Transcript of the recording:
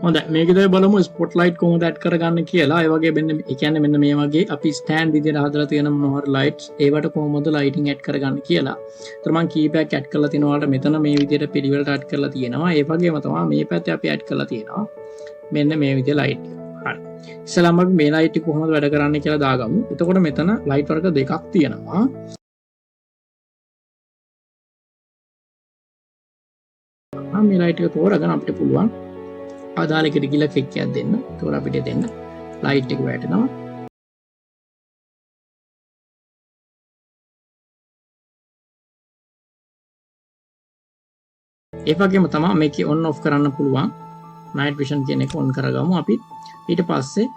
හොඳයි මේකද බලමු ස්පොට්ලයිට් කොහොමද ඇඩ් කරගන්න කියලා. ඒ වගේ මෙන්න ඒ කියන්නේ මෙන්න මේ වගේ අපි ස්ටෑන්ඩ් විදියට හදලා තියෙන මොනවාර ලයිට්ස් ඒවට කොහොමද ලයිටින් ඇඩ් කරගන්න කියලා. ඒතර මම කීපයක් ඇඩ් කරලා තිනවා වලට මෙතන මේ විදියට පිළිවෙලට ඇඩ් කරලා තියෙනවා. ඒ වගේම තමයි මේ පැත්තේ අපි ඇඩ් කරලා තියෙනවා. මෙන්න මේ විදිය ලයිට් එක. හරි. ඉස්සෙල්ලාම අපි මේ ලයිට් එක කොහොමද වැඩ කරන්නේ කියලා දාගමු. එතකොට මෙතන ලයිට් වර්ග දෙකක් තියෙනවා. මේ ලයිට් එක තෝරගෙන අපිට පුළුවන් අදාළ එකට ගිහලා ක්ලික් එකක් දෙන්න. ඒතකොට අපිට දෙන්න ලයිට් එක වැටෙනවා. ඒ වගේම තමයි මේක ඔන් ඔෆ් කරන්න පුළුවන්. නයිට් විෂන් කියන එක ඔන් කරගමු අපි. ඊට පස්සේ